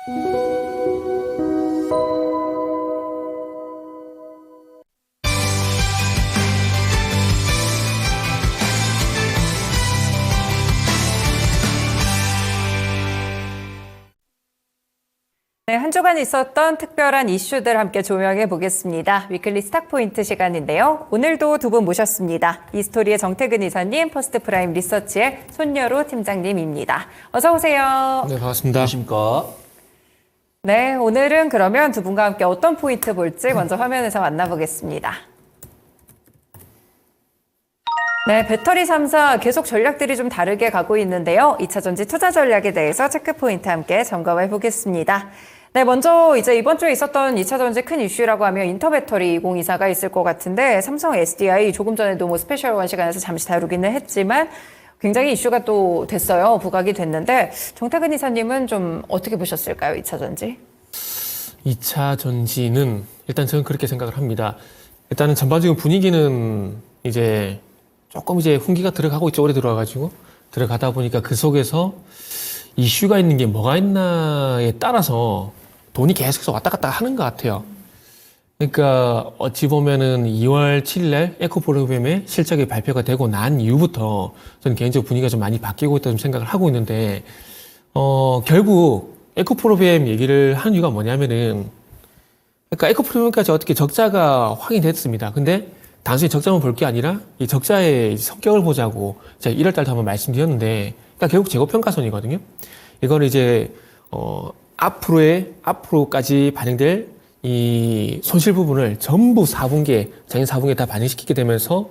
네, 한 주간 있었던 특별한 이슈들 함께 조명해 보겠습니다. 위클리 스탁포인트 시간인데요. 오늘도 두 분 모셨습니다. 이스토리의 정태근 이사님, 퍼스트프라임 리서치의 손여루 팀장님입니다. 어서 오세요. 네, 반갑습니다. 안녕하십니까. 네, 오늘은 그러면 두 분과 함께 어떤 포인트 볼지 먼저 화면에서 만나보겠습니다. 네, 배터리 3사 계속 전략들이 좀 다르게 가고 있는데요. 2차 전지 투자 전략에 대해서 체크 포인트 함께 점검해 보겠습니다. 네, 먼저 이제 이번 주에 있었던 2차 전지 큰 이슈라고 하면 인터배터리 2024가 있을 것 같은데 삼성 SDI 조금 전에도 뭐 스페셜 원 시간에서 잠시 다루기는 했지만 굉장히 이슈가 또 됐어요. 부각이 됐는데 정태근 이사님은 좀 어떻게 보셨을까요? 2차 전지? 2차 전지는 일단 저는 그렇게 생각을 합니다. 일단은 전반적인 분위기는 이제 조금 이제 훈기가 들어가고 있죠. 오래 들어와가지고 들어가다 보니까 그 속에서 이슈가 있는 게 뭐가 있나에 따라서 돈이 계속해서 왔다 갔다 하는 것 같아요. 그러니까 어찌 보면은 2월 7일 날 에코프로그램의 실적이 발표가 되고 난 이후부터 저는 개인적으로 분위기가 좀 많이 바뀌고 있다고 생각을 하고 있는데 결국 에코프로그램 얘기를 하는 이유가 뭐냐면은 그러니까 에코프로그램까지 어떻게 적자가 확인됐습니다. 근데 단순히 적자만 볼 게 아니라 이 적자의 성격을 보자고 제가 1월 달도 한번 말씀드렸는데 그러니까 결국 재고평가손이거든요. 이거는 이제 앞으로까지 반영될 이 손실 부분을 전부 4분기에 작년 4분기에 다 반영시키게 되면서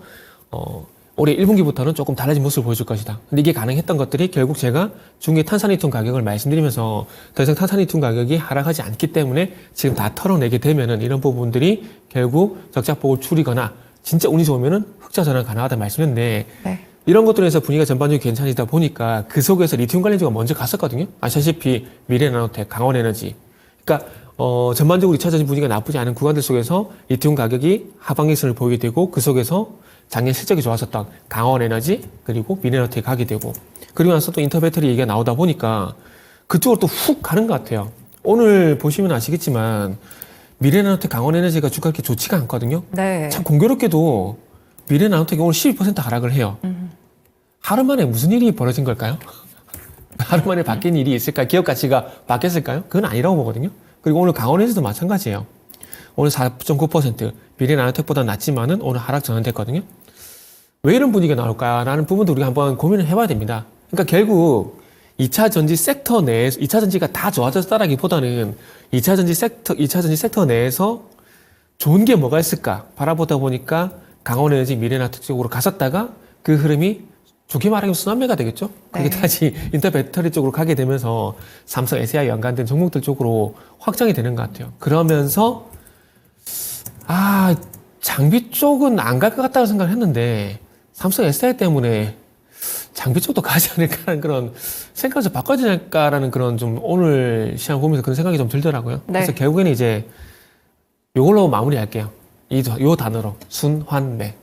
올해 1분기부터는 조금 달라진 모습을 보여줄 것이다. 근데 이게 가능했던 것들이 결국 제가 중계 탄산이통 가격을 말씀드리면서 더 이상 탄산이통 가격이 하락하지 않기 때문에 지금 다 털어내게 되면은 이런 부분들이 결국 적자폭을 줄이거나 진짜 운이 좋으면은 흑자 전환 가능하다 말씀했는데 네. 이런 것들에서 분위기가 전반적으로 괜찮으다 보니까 그 속에서 리튬 관련주가 먼저 갔었거든요. 아시다시피 미래나노텍, 강원에너지. 그러니까 전반적으로 2차 전지 분위기가 나쁘지 않은 구간들 속에서 리튬 가격이 하방기선을 보이게 되고 그 속에서 작년 실적이 좋았었던 강원에너지 그리고 미래나노텍이 가게 되고 그리고 나서 또 인터배터리 얘기가 나오다 보니까 그쪽으로 또 훅 가는 것 같아요. 오늘 보시면 아시겠지만 미래나노텍, 강원에너지가 주가가 그렇게 좋지가 않거든요. 네. 참 공교롭게도 미래나노텍이 오늘 12% 하락을 해요. 하루 만에 무슨 일이 벌어진 걸까요? 하루 만에 바뀐 일이 있을까요? 기업 가치가 바뀌었을까요? 그건 아니라고 보거든요. 그리고 오늘 강원에서도 마찬가지예요. 오늘 4.9% 미래나노텍보다 낮지만은 오늘 하락 전환됐거든요. 왜 이런 분위기가 나올까라는 부분도 우리가 한번 고민을 해봐야 됩니다. 그러니까 결국 2차 전지 섹터 내에서 2차 전지가 다 좋아졌다라기보다는 2차 전지 섹터 내에서 좋은 게 뭐가 있을까 바라보다 보니까 강원에너지 미래나노텍 쪽으로 갔었다가 그 흐름이 좋게 말하면 순환매가 되겠죠. 그게 다시 인터배터리 쪽으로 가게 되면서 삼성, SDI 연관된 종목들 쪽으로 확장이 되는 것 같아요. 그러면서 장비 쪽은 안 갈 것 같다고 생각을 했는데 삼성, SDI 때문에 장비 쪽도 가지 않을까라는 그런 생각을 좀 바꿔야 될까라는 그런 좀 오늘 시장 보면서 그런 생각이 좀 들더라고요. 네. 그래서 결국에는 이제 요걸로 마무리할게요. 요 단어로 순환매.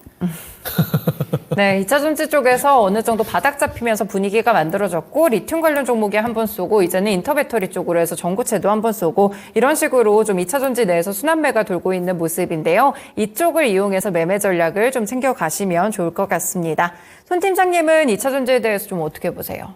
네, 2차 전지 쪽에서 어느 정도 바닥 잡히면서 분위기가 만들어졌고 리튬 관련 종목에 한 번 쏘고 이제는 인터배터리 쪽으로 해서 전고체도 한 번 쏘고 이런 식으로 좀 2차 전지 내에서 순환매가 돌고 있는 모습인데요. 이쪽을 이용해서 매매 전략을 좀 챙겨가시면 좋을 것 같습니다. 손 팀장님은 2차 전지에 대해서 좀 어떻게 보세요?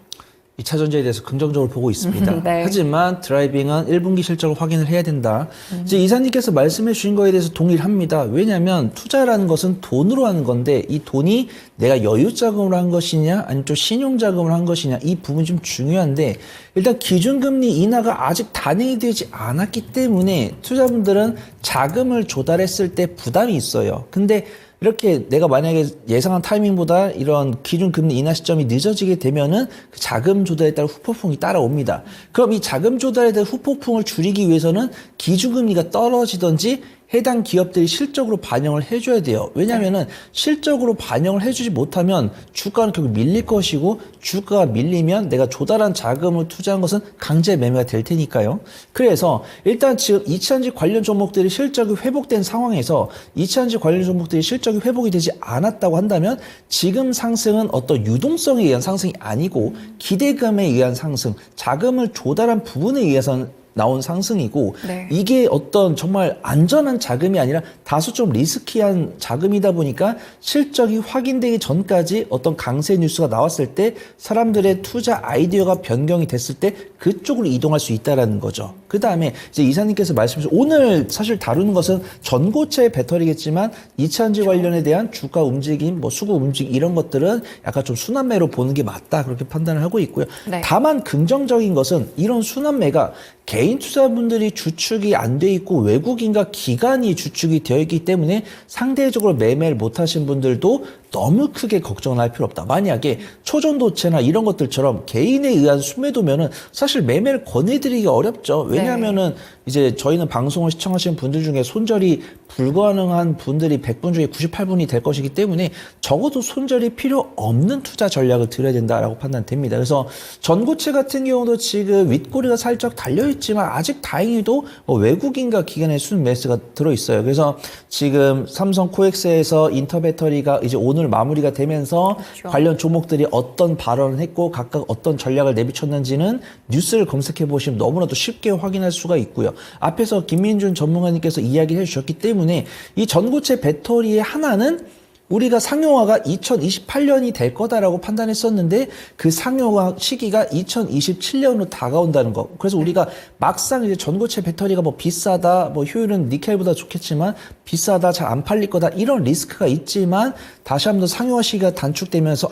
2차 전지에 대해서 긍정적으로 보고 있습니다. 네. 하지만 드라이빙은 1분기 실적을 확인을 해야 된다. 이제 이사님께서 말씀해 주신 거에 대해서 동의를 합니다. 왜냐하면 투자라는 것은 돈으로 하는 건데 이 돈이 내가 여유자금으로 한 것이냐 아니면 좀 신용자금으로 한 것이냐 이 부분이 좀 중요한데 일단 기준금리 인하가 아직 단행이 되지 않았기 때문에 투자분들은 자금을 조달했을 때 부담이 있어요. 근데 이렇게 내가 만약에 예상한 타이밍보다 이런 기준금리 인하 시점이 늦어지게 되면은 그 자금 조달에 따라 후폭풍이 따라옵니다. 그럼 이 자금 조달에 대한 후폭풍을 줄이기 위해서는 기준금리가 떨어지든지 해당 기업들이 실적으로 반영을 해줘야 돼요. 왜냐하면은 실적으로 반영을 해주지 못하면 주가는 결국 밀릴 것이고 주가가 밀리면 내가 조달한 자금을 투자한 것은 강제 매매가 될 테니까요. 그래서 일단 지금 2차전지 관련 종목들이 실적이 회복된 상황에서 2차전지 관련 종목들이 실적이 회복이 되지 않았다고 한다면 지금 상승은 어떤 유동성에 의한 상승이 아니고 기대감에 의한 상승, 자금을 조달한 부분에 의해서 나온 상승이고 네. 이게 어떤 정말 안전한 자금이 아니라 다소 좀 리스키한 자금이다 보니까 실적이 확인되기 전까지 어떤 강세 뉴스가 나왔을 때 사람들의 투자 아이디어가 변경이 됐을 때 그쪽으로 이동할 수 있다라는 거죠. 그 다음에 이제 이사님께서 말씀하신 오늘 사실 다루는 것은 전고체 배터리겠지만 2차전지 관련에 대한 주가 움직임, 뭐 수급 움직임 이런 것들은 약간 좀 순환매로 보는 게 맞다 그렇게 판단을 하고 있고요. 네. 다만 긍정적인 것은 이런 순환매가 개인 투자분들이 주축이 안 돼 있고 외국인과 기관이 주축이 되어 있기 때문에 상대적으로 매매를 못 하신 분들도 너무 크게 걱정을 할 필요 없다. 만약에 초전도체나 이런 것들처럼 개인에 의한 순매도면은 사실 매매를 권해드리기 어렵죠. 왜냐하면은 이제 저희는 방송을 시청하시는 분들 중에 손절이 불가능한 분들이 100분 중에 98분이 될 것이기 때문에 적어도 손절이 필요 없는 투자 전략을 들여야 된다라고 판단됩니다. 그래서 전고체 같은 경우도 지금 윗꼬리가 살짝 달려있지만 아직 다행히도 외국인과 기관의 순매수가 들어있어요. 그래서 지금 삼성 코엑스에서 인터배터리가 이제 오늘 마무리가 되면서 그렇죠. 관련 종목들이 어떤 발언을 했고 각각 어떤 전략을 내비쳤는지는 뉴스를 검색해 보시면 너무나도 쉽게 확인할 수가 있고요. 앞에서 김민준 전문가님께서 이야기해 주셨기 때문에 이 전고체 배터리의 하나는 우리가 상용화가 2028년이 될 거다라고 판단했었는데 그 상용화 시기가 2027년으로 다가온다는 거. 그래서 우리가 막상 이제 전고체 배터리가 뭐 비싸다, 뭐 효율은 니켈보다 좋겠지만 비싸다, 잘 안 팔릴 거다 이런 리스크가 있지만 다시 한번 더 상용화 시기가 단축되면서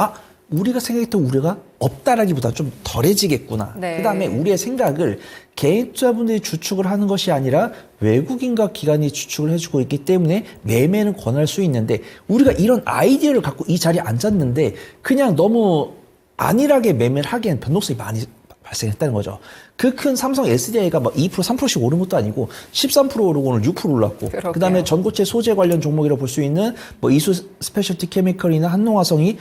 우리가 생각했던 우려가 없다라기보다 좀 덜해지겠구나. 네. 그다음에 우리의 생각을 개인 투자분들이 주축을 하는 것이 아니라 외국인과 기관이 주축을 해주고 있기 때문에 매매는 권할 수 있는데 우리가 이런 아이디어를 갖고 이 자리에 앉았는데 그냥 너무 안일하게 매매를 하기엔 변동성이 많이 발생했다는 거죠. 그 큰 삼성 SDI가 막 2%, 3%씩 오른 것도 아니고 13% 오르고 오늘 6% 올랐고 그러게요. 그다음에 전고체 소재 관련 종목이라고 볼 수 있는 뭐 이수 스페셜티 케미컬이나 한농화성이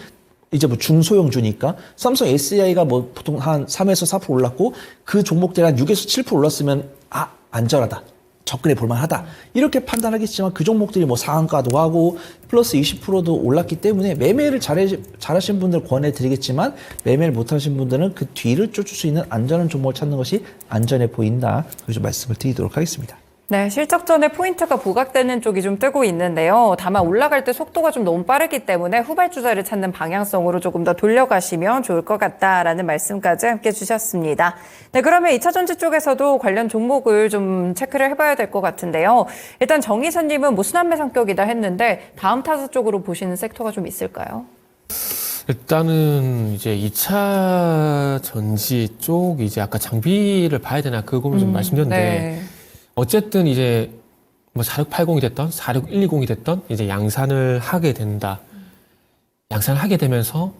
이제 뭐 중소형주니까 삼성 SDI가 뭐 보통 한 3에서 4% 올랐고 그 종목들이 한 6에서 7% 올랐으면 안전하다. 접근해 볼만하다. 이렇게 판단하겠지만 그 종목들이 뭐 상한가도 하고 플러스 20%도 올랐기 때문에 매매를 잘하신 분들 권해드리겠지만 매매를 못하신 분들은 그 뒤를 쫓을 수 있는 안전한 종목을 찾는 것이 안전해 보인다. 그래서 말씀을 드리도록 하겠습니다. 네, 실적 전에 포인트가 부각되는 쪽이 좀 뜨고 있는데요. 다만 올라갈 때 속도가 좀 너무 빠르기 때문에 후발주자를 찾는 방향성으로 조금 더 돌려가시면 좋을 것 같다라는 말씀까지 함께 주셨습니다. 네, 그러면 2차전지 쪽에서도 관련 종목을 좀 체크를 해봐야 될 것 같은데요. 일단 정 이사님은 뭐 순환매 성격이다 했는데 다음 타사 쪽으로 보시는 섹터가 좀 있을까요? 일단은 이제 2차 전지 쪽 이제 아까 장비를 봐야 되나 그 고민 좀 말씀드렸는데 네. 어쨌든 이제 뭐 4680이 됐던 46120이 됐던 이제 양산을 하게 된다. 양산을 하게 되면서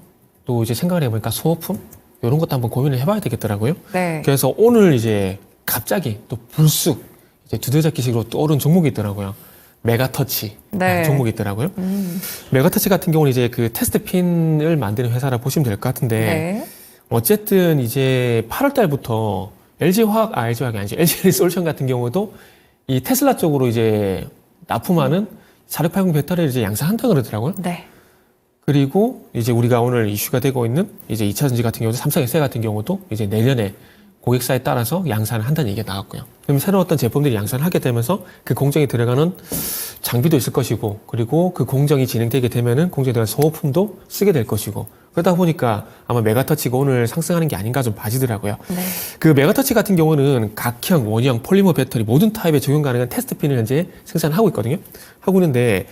또 이제 생각을 해보니까 소모품 이런 것도 한번 고민을 해봐야 되겠더라고요. 네. 그래서 오늘 이제 갑자기 또 불쑥 이제 두더잡기식으로 또 오른 종목이 있더라고요. 메가터치 네. 종목이 있더라고요. 메가터치 같은 경우는 이제 그 테스트 핀을 만드는 회사라 보시면 될 것 같은데 네. 어쨌든 이제 8월 달부터 LG화학이 아니죠. LGsol루션 같은 경우도 이 테슬라 쪽으로 이제 납품하는 4680 배터리를 이제 양산한다 그러더라고요. 네. 그리고 이제 우리가 오늘 이슈가 되고 있는 이제 2차전지 같은 경우도 삼성 SDI 같은 경우도 이제 내년에 고객사에 따라서 양산을 한다는 얘기가 나왔고요. 그럼 새로운 어떤 제품들이 양산을 하게 되면서 그 공정에 들어가는 장비도 있을 것이고, 그리고 그 공정이 진행되게 되면은 공정에 들어가는 소모품도 쓰게 될 것이고, 그러다 보니까 아마 메가터치가 오늘 상승하는 게 아닌가 좀 봐지더라고요. 네. 그 메가터치 같은 경우는 각형, 원형, 폴리머 배터리 모든 타입에 적용 가능한 테스트 핀을 현재 생산하고 있거든요. 하고 있는데,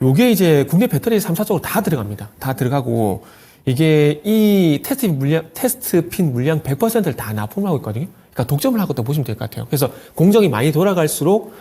요게 이제 국내 배터리 3사 쪽으로 다 들어갑니다. 다 들어가고, 이게 이 테스트 핀 물량 100%를 다 납품하고 있거든요. 그러니까 독점을 하고 또 보시면 될 것 같아요. 그래서 공정이 많이 돌아갈수록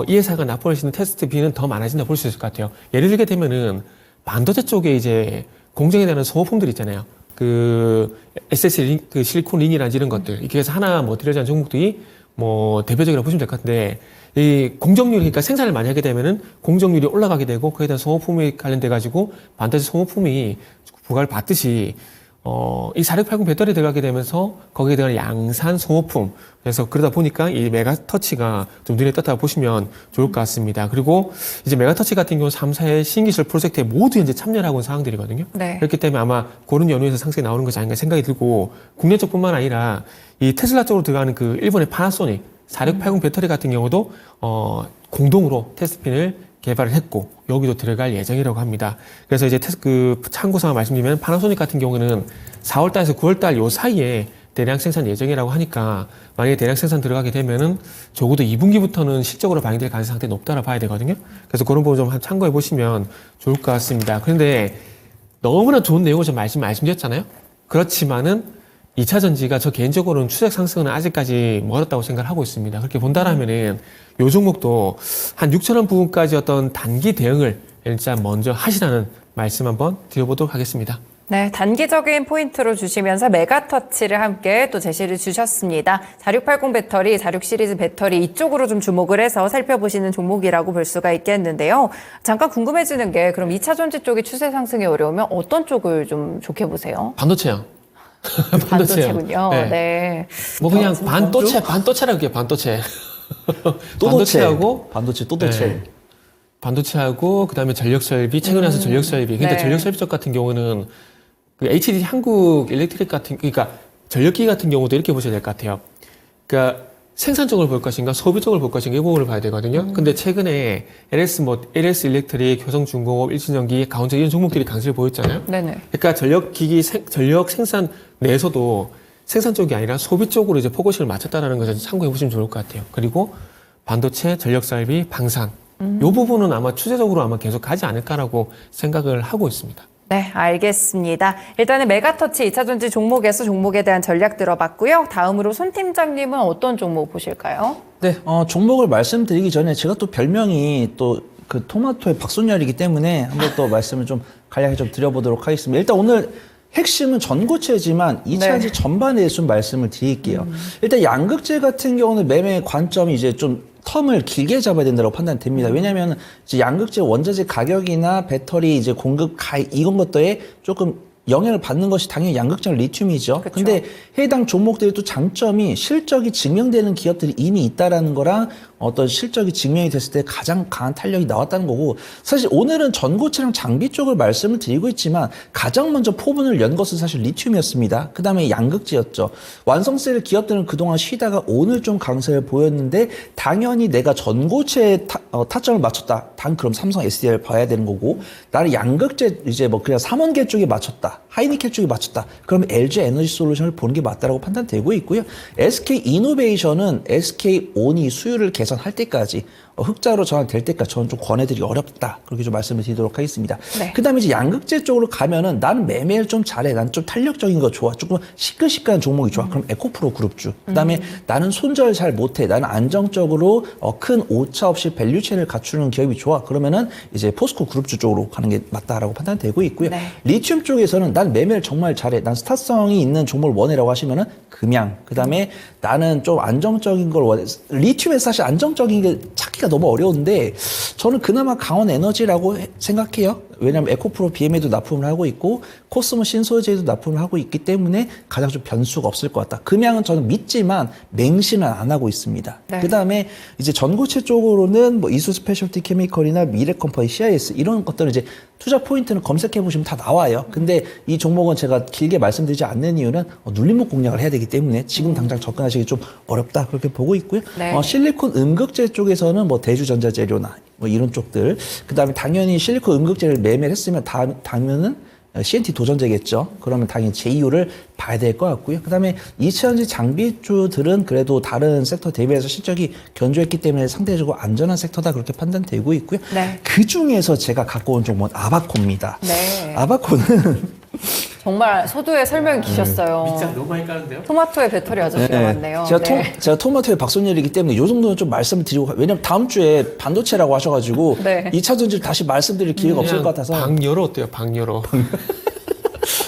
이 회사가 납품할 수 있는 테스트 핀은 더 많아진다 볼 수 있을 것 같아요. 예를 들게 되면은 반도체 쪽에 이제 공정에 대한 소모품들 있잖아요. 그 SS 그 실리콘 린이라든지 이런 것들. 이렇게 해서 하나 뭐 들여지는 종목들이 뭐 대표적이라고 보시면 될 것 같은데, 이 공정률이, 그러니까 생산을 많이 하게 되면은 공정률이 올라가게 되고, 그에 대한 소모품이 관련돼 가지고 반도체 소모품이 부과를 받듯이 이 4680 배터리 들어가게 되면서 거기에 대한 양산 소모품, 그래서 그러다 보니까 이 메가터치가 좀 눈에 떴다고 보시면 좋을 것 같습니다. 그리고 이제 메가터치 같은 경우는 3사의 신기술 프로젝트에 모두 이제 참여를 하고 있는 상황들이거든요. 네. 그렇기 때문에 아마 그런 연유에서 상승이 나오는 것이 아닌가 생각이 들고, 국내 쪽뿐만 아니라 이 테슬라 쪽으로 들어가는 그 일본의 파나소닉, 4680 배터리 같은 경우도 공동으로 테스트핀을 개발을 했고 여기도 들어갈 예정이라고 합니다. 그래서 이제 참고사항 말씀드리면 파나소닉 같은 경우는 4월달에서 9월달 요 사이에 대량 생산 예정이라고 하니까 만약에 대량 생산 들어가게 되면은 적어도 2분기부터는 실적으로 반영될 가능성이 상당히 높다라 봐야 되거든요. 그래서 그런 부분 좀 참고해 보시면 좋을 것 같습니다. 그런데 너무나 좋은 내용을 좀 말씀드렸잖아요. 그렇지만은 2차 전지가 저 개인적으로는 추세 상승은 아직까지 멀었다고 생각을 하고 있습니다. 그렇게 본다라면은 요 종목도 한 6,000원 부분까지 어떤 단기 대응을 일단 먼저 하시라는 말씀 한번 드려보도록 하겠습니다. 네, 단기적인 포인트로 주시면서 메가터치를 함께 또 제시를 주셨습니다. 4680 배터리, 46 시리즈 배터리 이쪽으로 좀 주목을 해서 살펴보시는 종목이라고 볼 수가 있겠는데요. 잠깐 궁금해지는 게 그럼 2차 전지 쪽이 추세 상승이 어려우면 어떤 쪽을 좀 좋게 보세요? 반도체요. 반도체군요. 네. 네. 뭐 그냥 반도체라고 해요, 반도체. 반도체하고 반도체 또도체. 네. 반도체하고 그다음에 전력 설비, 최근에 와서 전력 설비. 근데 네. 전력 설비 쪽 같은 경우는 그 HD 한국 일렉트릭 같은 그러니까 전력기 같은 경우도 이렇게 보셔야 될 것 같아요. 그러니까 생산 쪽을 볼 것인가 소비 쪽을 볼 것인가 이 부분을 봐야 되거든요. 근데 최근에 LS 일렉트릭, 효성중공업, 일진전기, 강원전 이런 종목들이 강세를 보였잖아요. 네네. 그러니까 전력 생산 내에서도 생산 쪽이 아니라 소비 쪽으로 이제 포커싱을 맞췄다라는 것을 참고해 보시면 좋을 것 같아요. 그리고 반도체, 전력 설비, 방산 요 부분은 아마 추세적으로 아마 계속 가지 않을까라고 생각을 하고 있습니다. 네, 알겠습니다. 일단은 메가터치 2차 전지 종목에서 종목에 대한 전략 들어봤고요. 다음으로 손 팀장님은 어떤 종목 보실까요? 네, 종목을 말씀드리기 전에 제가 또 별명이 또 그 토마토의 박손열이기 때문에 한번 또 말씀을 좀 간략히 좀 드려보도록 하겠습니다. 일단 오늘 핵심은 전고체지만 2차 전지 네. 전반에 대해서 좀 말씀을 드릴게요. 일단 양극재 같은 경우는 매매 관점이 이제 좀 텀을 길게 잡아야 된다고 판단됩니다. 왜냐하면 이제 양극재 원자재 가격이나 배터리 이제 공급 이런 것들에 조금 영향을 받는 것이 당연히 양극재와 리튬이죠. 그쵸. 근데 해당 종목들의 또 장점이 실적이 증명되는 기업들이 이미 있다라는 거랑 어떤 실적이 증명이 됐을 때 가장 강한 탄력이 나왔다는 거고, 사실 오늘은 전고체랑 장비 쪽을 말씀을 드리고 있지만 가장 먼저 포문을 연 것은 사실 리튬이었습니다. 그 다음에 양극재였죠. 완성세를 기업들은 그동안 쉬다가 오늘 좀 강세를 보였는데 당연히 내가 전고체에 타점을 맞췄다. 단 그럼 삼성 SDI를 봐야 되는 거고, 나는 양극재 이제 뭐 그냥 삼원계 쪽에 맞췄다. 하이니켈 쪽에 맞췄다. 그럼 LG 에너지 솔루션을 보는 게 맞다라고 판단되고 있고요. SK 이노베이션은 SK 온이 수율을 개선할 때까지 흑자로 전환될 때까지 저는 좀 권해드리기 어렵다. 그렇게 좀 말씀을 드리도록 하겠습니다. 네. 그 다음에 이제 양극재 쪽으로 가면은 나는 매매를 좀 잘해. 난 좀 탄력적인 거 좋아. 조금 시끌시끌한 종목이 좋아. 그럼 에코프로 그룹주. 그 다음에 나는 손절 잘 못해. 나는 안정적으로 큰 오차 없이 밸류체인을 갖추는 기업이 좋아. 그러면은 이제 포스코 그룹주 쪽으로 가는 게 맞다라고 판단되고 있고요. 네. 리튬 쪽에서는 난 매매를 정말 잘해. 난 스타성이 있는 종목을 원해라고 하시면은 금양. 그 다음에 나는 좀 안정적인 걸 원해. 리튬에서 사실 안정적인 게 찾기가 너무 어려운데 저는 그나마 강원 에너지라고 생각해요. 왜냐하면 에코프로 BM에도 납품을 하고 있고 코스모 신소재에도 납품을 하고 있기 때문에 가장 좀 변수가 없을 것 같다. 금양은 저는 믿지만 맹신은 안 하고 있습니다. 네. 그 다음에 이제 전고체 쪽으로는 뭐 이수 스페셜티 케미컬이나 미래컴퍼니 CIS 이런 것들은 이제 투자 포인트는 검색해 보시면 다 나와요. 근데 이 종목은 제가 길게 말씀드리지 않는 이유는 눌림목 공략을 해야 되기 때문에 지금 당장 접근하시기 좀 어렵다 그렇게 보고 있고요. 네. 실리콘 음극재 쪽에서는 뭐 대주전자재료나 뭐 이런 쪽들, 그 다음에 당연히 실리콘 음극재를 매매를 했으면 당연은 CNT 도전제겠죠. 그러면 당연히 제2호를 봐야 될 것 같고요. 그 다음에 2차전지 장비주들은 그래도 다른 섹터 대비해서 실적이 견조했기 때문에 상대적으로 안전한 섹터다 그렇게 판단되고 있고요. 네. 그 중에서 제가 갖고 온 종목은 아바코입니다. 네. 아바코는 정말 서두에 설명이 기셨어요. 밑장 너무 많이 까는데요? 토마토의 배터리 아저씨가 많네요. 제가 토마토의 박손열이기 때문에 요 정도는 좀 말씀을 드리고, 왜냐면 다음 주에 반도체라고 하셔가지고 네. 2차 전지를 다시 말씀드릴 기회가 없을 것 같아서 방여로 어때요? 방여로.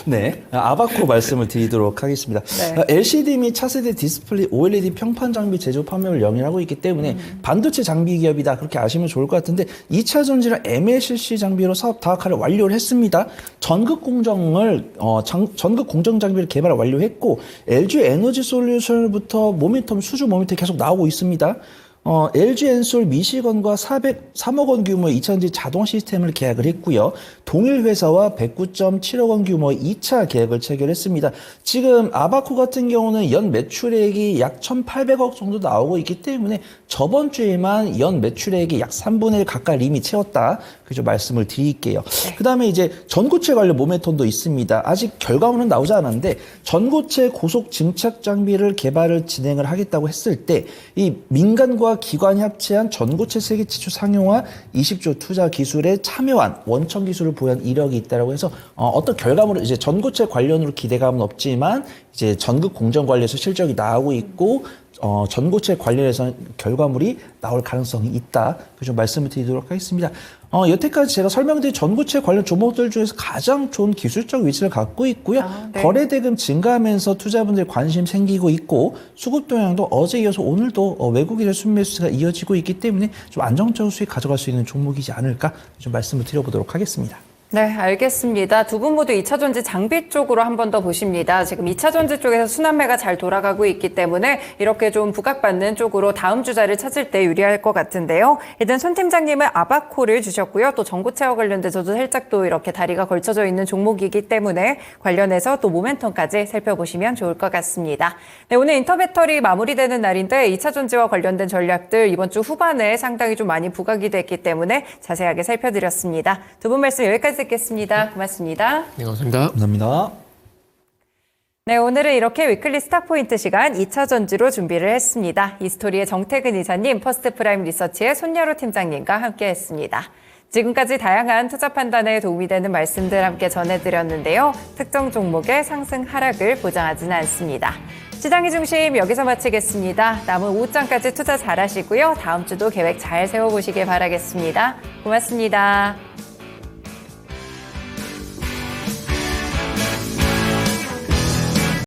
네, 아바코 말씀을 드리도록 하겠습니다. 네. LCD 및 차세대 디스플레이, OLED 평판 장비 제조 판매를 영위하고 있기 때문에 반도체 장비 기업이다 그렇게 아시면 좋을 것 같은데 2차 전지랑 MLCC 장비로 사업 다각화를 완료를 했습니다. 전극 공정 장비를 개발 완료했고 LG 에너지 솔루션부터 모멘텀 수주 모멘텀이 계속 나오고 있습니다. LG 엔솔 미시건과 3억 원 규모의 2차전지 자동 시스템을 계약을 했고요. 동일 회사와 109.7억 원 규모의 2차 계약을 체결했습니다. 지금 아바코 같은 경우는 연 매출액이 약 1,800억 정도 나오고 있기 때문에 저번 주에만 연 매출액이 약 3분의 1 가까이 이미 채웠다. 그죠? 말씀을 드릴게요. 그다음에 이제 전고체 관련 모멘텀도 있습니다. 아직 결과물은 나오지 않았는데 전고체 고속 증착 장비를 개발을 진행을 하겠다고 했을 때 이 민간과 기관이 합체한 전고체 세계 최초 상용화 20조 투자 기술에 참여한 원천 기술을 보유한 이력이 있다라고 해서 어떤 결과물을 이제 전고체 관련으로 기대감은 없지만 이제 전극 공정 관련해서 실적이 나오고 있고 전고체 관련해서 결과물이 나올 가능성이 있다. 좀 말씀을 드리도록 하겠습니다. 여태까지 제가 설명드린 전고체 관련 종목들 중에서 가장 좋은 기술적 위치를 갖고 있고요. 네. 거래 대금 증가하면서 투자분들 관심 생기고 있고 수급 동향도 어제 이어서 오늘도 외국인의 순매수가 이어지고 있기 때문에 좀 안정적인 수익 가져갈 수 있는 종목이지 않을까 좀 말씀을 드려보도록 하겠습니다. 네, 알겠습니다. 두 분 모두 2차전지 장비 쪽으로 한 번 더 보십니다. 지금 2차전지 쪽에서 순환매가 잘 돌아가고 있기 때문에 이렇게 좀 부각받는 쪽으로 다음 주자를 찾을 때 유리할 것 같은데요. 일단 손 팀장님은 아바코를 주셨고요. 또 전고체와 관련돼서도 살짝 또 이렇게 다리가 걸쳐져 있는 종목이기 때문에 관련해서 또 모멘텀까지 살펴보시면 좋을 것 같습니다. 네, 오늘 인터배터리 마무리되는 날인데 2차전지와 관련된 전략들 이번 주 후반에 상당히 좀 많이 부각이 됐기 때문에 자세하게 살펴드렸습니다. 두 분 말씀 여기까지 듣겠습니다. 고맙습니다. 네, 감사합니다. 감사합니다. 네, 오늘은 이렇게 위클리 스타포인트 시간 2차 전지로 준비를 했습니다. 이스토리의 정태근 이사님, 퍼스트프라임 리서치의 손여루 팀장님과 함께했습니다. 지금까지 다양한 투자 판단에 도움이 되는 말씀들 함께 전해드렸는데요. 특정 종목의 상승 하락을 보장하지는 않습니다. 시장의 중심 여기서 마치겠습니다. 남은 오후장까지 투자 잘하시고요. 다음 주도 계획 잘 세워보시길 바라겠습니다. 고맙습니다.